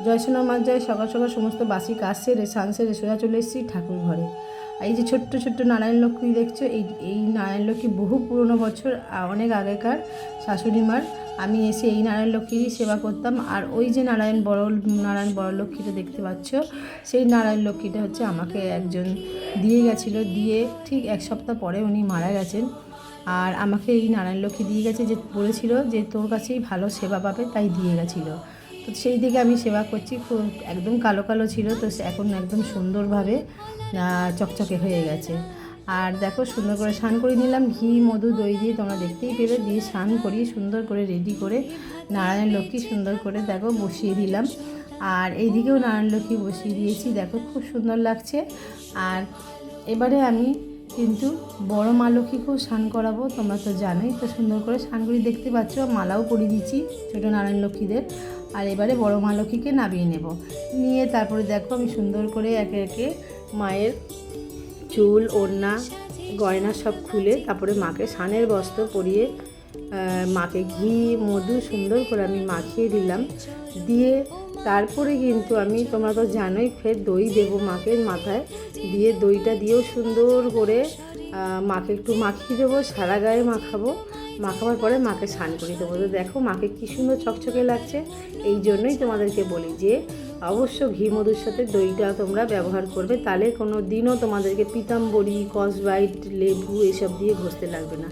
জয় সোনা মা জয়। সকাল সকাল সমস্ত বাসি কাজ সেরে স্নান সেরে সোজা চলে এসেছি ঠাকুর ঘরে। এই যে ছোট্ট ছোট্ট নারায়ণ লক্ষ্মী দেখছো, এই নারায়ণ লক্ষ্মী বহু পুরনো বছর, অনেক আগেকার শাশুড়ি মার। আমি এসে এই নারায়ণ লক্ষ্মীরই সেবা করতাম। আর ওই যে নারায়ণ বড় লক্ষ্মীটা দেখতে পাচ্ছ, সেই নারায়ণ লক্ষ্মীটা হচ্ছে আমাকে একজন দিয়ে গেছিলো। দিয়ে ঠিক এক সপ্তাহ পরে উনি মারা গেছেন। আর আমাকে এই নারায়ণ লক্ষ্মী দিয়ে গেছে, যে বলেছিল যে তোর কাছেই ভালো সেবা পাবে, তাই দিয়ে গেছিলো। তো সেই দিকে আমি সেবা করছি। খুব একদম কালো কালো ছিল, তো এখন একদম সুন্দরভাবে চকচকে হয়ে গেছে। আর দেখো সুন্দর করে স্নান করে নিলাম, ঘি মধু দই দিয়ে, তোমরা দেখতেই পেলে, দিয়ে স্নান করিয়ে সুন্দর করে রেডি করে নারায়ণ লক্ষ্মী সুন্দর করে দেখো বসিয়ে দিলাম। আর এইদিকেও নারায়ণ লক্ষ্মী বসিয়ে দিয়েছি, দেখো খুব সুন্দর লাগছে। আর এবারে আমি কিন্তু বড় মা লক্ষ্মীকেও স্নান করাবো, তোমরা তো জানোই। তো সুন্দর করে স্নান করি, দেখতে পাচ্ছ মালাও পরিয়ে দিচ্ছি ছোটো নারায়ণ লক্ষ্মীদের। আর এবারে বড় মা লক্ষ্মীকে নামিয়ে নেব। নিয়ে তারপরে দেখো আমি সুন্দর করে একে একে মায়ের চুল ওড়না গয়না সব খুলে তারপরে মাকে স্নানের বস্ত্র পরিয়ে মাকে ঘি মধু সুন্দর করে আমি মাখিয়ে দিলাম। দিয়ে তারপরে কিন্তু আমি, তোমরা তো জানোই, ফের দই দেবো মাকে মাথায়। দিয়ে দইটা দিয়েও সুন্দর করে মাকে একটু মাখিয়ে দেবো, সারা গায়ে মাখাবো। মাখাবার পরে মাকে স্নান করিয়ে দেবো। তো দেখো মাকে কী সুন্দর চকচকে লাগছে। এই জন্যই তোমাদেরকে বলি যে অবশ্য ঘি মধুর সাথে দইটা তোমরা ব্যবহার করবে, তাহলে কোনো দিনও তোমাদেরকে পিতাম্বরী স্কচব্রাইট লেবু এসব দিয়ে ঘষতে লাগবে না।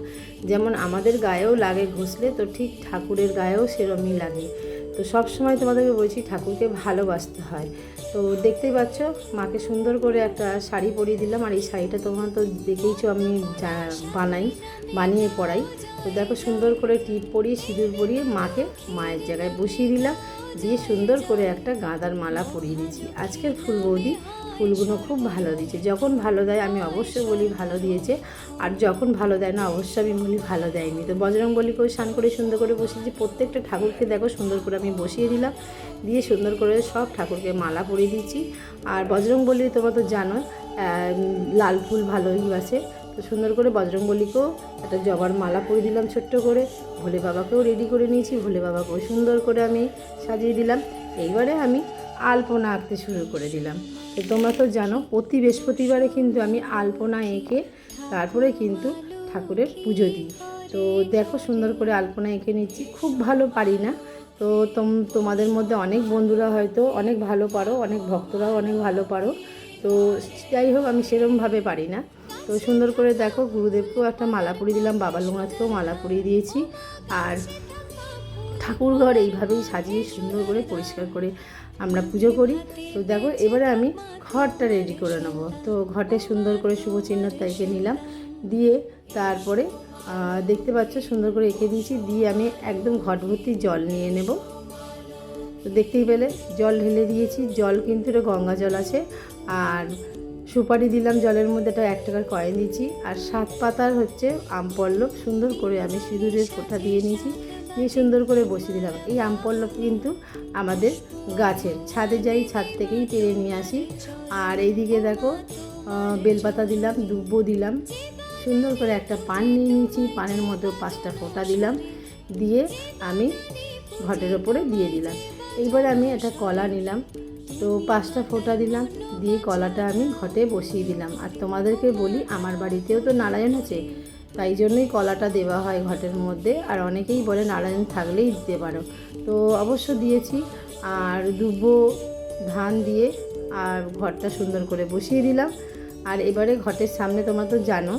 যেমন আমাদের গায়েও লাগে ঘষলে, তো ঠিক ঠাকুরের গায়েও সেরমই লাগে। তো সব সময় তোমাদেরকে বলছি ঠাকুরকে ভালোবাসতে হয়। তো দেখতেই পাচ্ছ মাকে সুন্দর করে একটা শাড়ি পরিয়ে দিলাম। আর এই শাড়িটা তোমরা তো দেখেইছো আমি বানিয়ে পরাই। তো দেখো সুন্দর করে টিপ পরিয়ে সিঁদুর পরিয়ে মাকে মায়ের জায়গায় বসিয়ে দিলাম। দিয়ে সুন্দর করে একটা গাঁদার মালা পরিয়ে দিয়েছি। আজকের ফুল বৌদি ফুলগুলো খুব ভালো দিয়েছে। যখন ভালো দেয় আমি অবশ্যই বলি ভালো দিয়েছে, আর যখন ভালো দেয় না অবশ্যই আমি বলি ভালো দেয়নি। তো বজরংবলীকেও স্নান করে সুন্দর করে বসিয়েছি। প্রত্যেকটা ঠাকুরকে দেখো সুন্দর করে আমি বসিয়ে দিলাম। দিয়ে সুন্দর করে সব ঠাকুরকে মালা পরিয়ে দিয়েছি। আর বজরংবলী তোমরা তো জানো লাল ফুল ভালোই বাসে। তো সুন্দর করে বজরংবলীকেও একটা জবার মালা পরিয়ে দিলাম ছোট্ট করে। ভোলে বাবাকেও রেডি করে নিয়েছি, ভোলে বাবাকেও সুন্দর করে আমি সাজিয়ে দিলাম। এইবারে আমি আলপনা আঁকতে শুরু করে দিলাম। তো তোমরা তো জানো প্রতি বৃহস্পতিবারে কিন্তু আমি আলপনা এঁকে তারপরে কিন্তু ঠাকুরের পুজো দিই। তো দেখো সুন্দর করে আলপনা এঁকে নিচ্ছি। খুব ভালো পারি না, তো তোমাদের মধ্যে অনেক বন্ধুরা হয়তো অনেক ভালো পারো, অনেক ভক্তরাও অনেক ভালো পারো। তো যাই হোক আমি সেরমভাবে পারি না। তো সুন্দর করে দেখো গুরুদেবকেও একটা মালা পরিয়ে দিলাম, বাবা লোকনাথকেও মালা পরিয়ে দিয়েছি। আর ঠাকুর ঘর এইভাবেই সাজিয়ে সুন্দর করে পরিষ্কার করে আমরা পুজো করি। তো দেখো এবারে আমি ঘরটা রেডি করে নেবো। তো ঘটে সুন্দর করে শুভ চিহ্ন এঁকে নিলাম। দিয়ে তারপরে দেখতে পাচ্ছ সুন্দর করে এঁকে দিয়েছি। দিয়ে আমি একদম ঘট ভর্তি জল নিয়ে নেব। তো দেখতেই পেলে জল ঢেলে দিয়েছি। জল কিন্তু এটা গঙ্গা জল আছে। আর সুপারি দিলাম জলের মধ্যে, এটা 1 টাকার কয়েন দিয়েছি। আর 7 পাতার হচ্ছে আমপল্লব সুন্দর করে আমি সিঁদুরের ফোঁটা দিয়ে নিয়েছি। দিয়ে সুন্দর করে বসিয়ে দিলাম। এই আমপল্লব কিন্তু আমাদের গাছের ছাদে যাই, ছাদ থেকেই পেরে নিয়ে আসি। আর এইদিকে দেখো বেলপাতা দিলাম, দুব্বো দিলাম, সুন্দর করে একটা পান নিয়ে নিয়েছি। পানের মধ্যে 5টা ফোঁটা দিলাম। দিয়ে আমি ঘটের ওপরে দিয়ে দিলাম। এইবারে আমি একটা কলা নিলাম, তো 5টা ফোঁটা দিলাম। দিয়ে কলাটা আমি ঘটে বসিয়ে দিলাম। আর তোমাদেরকে বলি আমার বাড়িতেও তো নারায়ণ আছে, তাই জন্যই কলাটা দেওয়া হয় ঘটের মধ্যে। আর অনেকেই বলে নারায়ণ থাকলেই দিতে পারো, তো অবশ্য দিয়েছি। আর দুব্বো ধান দিয়ে আর ঘরটা সুন্দর করে বসিয়ে দিলাম। আর এবারে ঘটের সামনে তোমরা তো জানো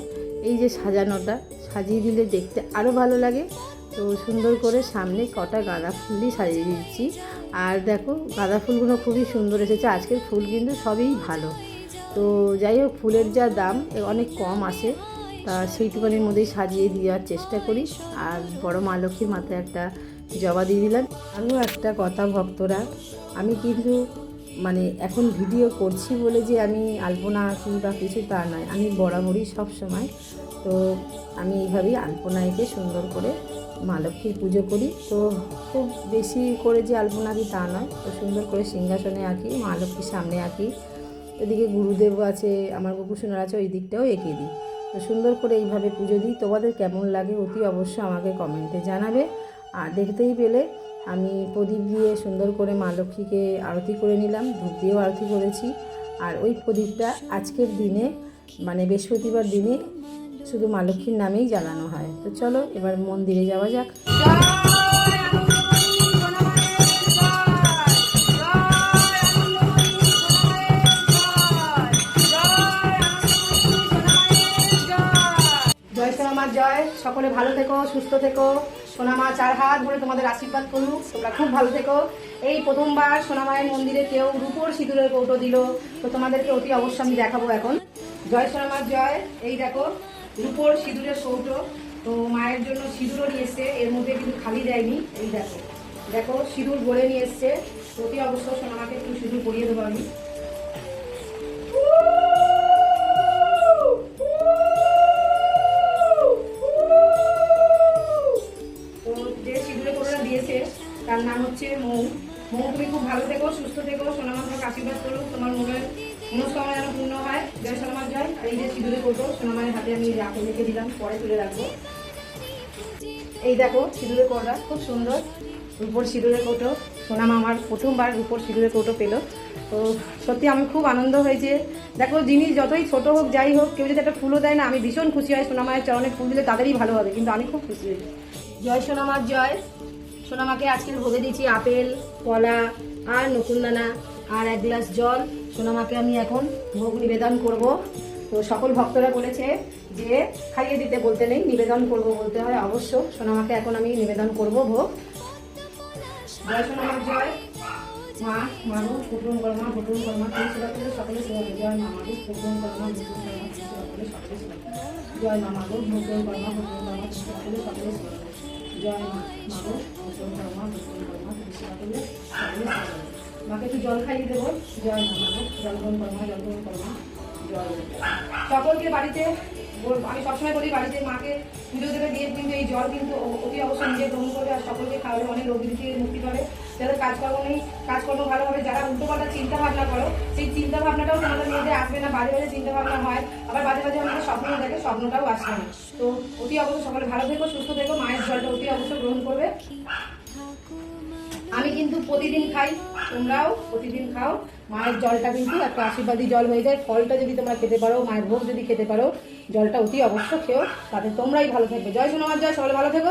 এই যে সাজানোটা সাজিয়ে দিলে দেখতে আরও ভালো লাগে। তো সুন্দর করে সামনে কটা গাঁদা ফুল দিয়ে সাজিয়ে দিচ্ছি। আর দেখো গাঁদা ফুলগুলো খুবই সুন্দর এসেছে। আজকের ফুল কিন্তু সবই ভালো। তো যাই হোক ফুলের যা দাম অনেক কম আসে, তা সেইটুকানির মধ্যেই সাজিয়ে দেওয়ার চেষ্টা করি। আর বড় মা লক্ষ্মীর মাথায় একটা জবা দিয়ে দিলাম। আরও একটা কথা ভক্তরা, আমি কিন্তু এখন ভিডিও করছি বলে যে আমি আলপনা আঁকি বা কিছু তা নয়, আমি বরাবরই সব সময় তো আমি এইভাবেই আলপনা এঁকে সুন্দর করে মা লক্ষ্মীর পুজো করি। তো খুব বেশি করে যে আলপনা আঁকি তা নয়, তো সুন্দর করে সিংহাসনে আঁকি, মা লক্ষ্মীর সামনে আঁকি। এদিকে গুরুদেব আছে, আমার গোপুসোনার আছে, ওই দিকটাও এঁকে দিই। তো সুন্দর করে এইভাবে পুজো দিই। তোমাদের কেমন লাগে অতি অবশ্যই আমাকে কমেন্টে জানাবে। আর দেখতেই পেলে আমি প্রদীপ দিয়ে সুন্দর করে মা লক্ষ্মীকে আরতি করে নিলাম, ধূপ দিয়েও আরতি করেছি। আর ওই প্রদীপটা আজকের দিনে মানে বৃহস্পতিবার দিনে শুধু মা লক্ষ্মীর নামেই জ্বালানো হয়। তো চলো এবার মন্দিরে যাওয়া যাক। জয় সোনামার জয়। সকলে ভালো থেকো, সুস্থ থেকো। সোনামা 4 হাত ভরে তোমাদের আশীর্বাদ করুক, তোমরা খুব ভালো থেকো। এই প্রথমবার সোনামায়ের মন্দিরে কেউ রূপোর সিঁদুরের কৌটো দিল, তো তোমাদেরকে অতি অবশ্যই আমি দেখাবো এখন। জয় সোনামার জয়। এই দেখো রূপোর সিঁদুরের কৌটো, তো মায়ের জন্য সিঁদুরও নিয়ে এসছে, এর মধ্যে কিন্তু খালি দেয়নি। এই দেখো দেখো সিঁদুর ভরে নিয়ে এসছে, অতি অবশ্যই সোনামাকে একটু সিঁদুর পরিয়ে দেবো আমি। তার নাম হচ্ছে মৌ। মৌ, তুমি খুব ভালো থেকো, সুস্থ থেকো, সোনামা তোমাকে আশীর্বাদ করুক, তোমার মনের মনস্কামনা যেন পূর্ণ হয়। জয় সোনামার জয়। আর এই যে সিঁদুরে কৌটো সোনামায়ের হাতে আমি রাখে রেখে দিলাম, পরে তুলে রাখবো। এই দেখো সিঁদুরের কৌটা খুব সুন্দর, রূপোর সিঁদুরের কৌটো। সোনামা আমার প্রথমবার রূপোর সিঁদুরের কৌটো পেলো, তো সত্যি আমি খুব আনন্দ হয়েছে। দেখো জিনিস যতই ছোট হোক যাই হোক, কেউ যদি একটা ফুলও দেয় না, আমি ভীষণ খুশি হয়। সোনামায়ের চরণে ফুল দিলে তাদেরই ভালো হবে, কিন্তু আমি খুব খুশি হয়েছি। জয় সোনামার জয়। সোনামাকে আজকে ভোগে দিয়েছি আপেল, কলা আর নকুলদানা আর 1 গ্লাস জল। সোনামাকে আমি এখন ভোগ নিবেদন করব। তো সকল ভক্তরা বলেছে যে খাইয়ে দিতে বলতে নেই, নিবেদন করব বলতে হয়। অবশ্য সোনামাকে এখন আমি নিবেদন করব ভোগ। জয় সোনামার জয়। মা মাগো পুত্রন কর্মা পুত্রন কর্মা তুমি সেবা করলে সকলে সেবা করবে। জয় মা মাগো পুত্রন কর্মা পুত্রন কর্মা তুমি সেবা করলে সকলে সেবা করবে। জয় মা মাগো পুত্রন কর্মা পুত্রন কর্মা তুমি সেবা করলে সকলে সেবা করবে। জয় মা মাগো পুত্রন কর্মা পুত্রন কর্মা তুমি সেবা করলে সকলে সেবা করবে। মাকে একটু জল খাইয়ে দেবো। জয় মা মাগো জলগ্রহণ কর্মা জলগ্রহণ কর্মা জয়। সকলকে বাড়িতে আমি সবসময় বলি, বাড়িতে মাকে পুজো দেবে দিয়ে কিন্তু এই জল কিন্তু অতি অবশ্যই নিজে গ্রহণ করবে। আর সকলকে খাওয়ালে অনেক রোগ থেকে মুক্তি পাবে। যাদের কাজকর্ম নেই, কাজকর্ম ভালো হবে। যারা উল্টোপাল্টা চিন্তা ভাবনা করো, সেই চিন্তা ভাবনাটাও তোমাদের মধ্যে আসবে না। বাজে বাজে চিন্তা ভাবনা হয়, আবার বাজে বাজে আমাদের স্বপ্ন দেখে, স্বপ্নটাও আসবে না। তো অতি অবশ্যই সকলে ভালো থেকো, সুস্থ থেকো। মায়ের জলটা অতি অবশ্যই গ্রহণ করবে। আমি কিন্তু প্রতিদিন খাই, তোমরাও প্রতিদিন খাও। মায়ের জলটা কিন্তু একটা আশীর্বাদী জল হয়ে যায়। ফলটা যদি তোমরা খেতে পারো, মায়ের ভোগ যদি খেতে পারো, জলটা অতি অবশ্য খেও, তাতে তোমরাই ভালো থাকবে। জয় সোনামার জয়। সকলে ভালো থেকো।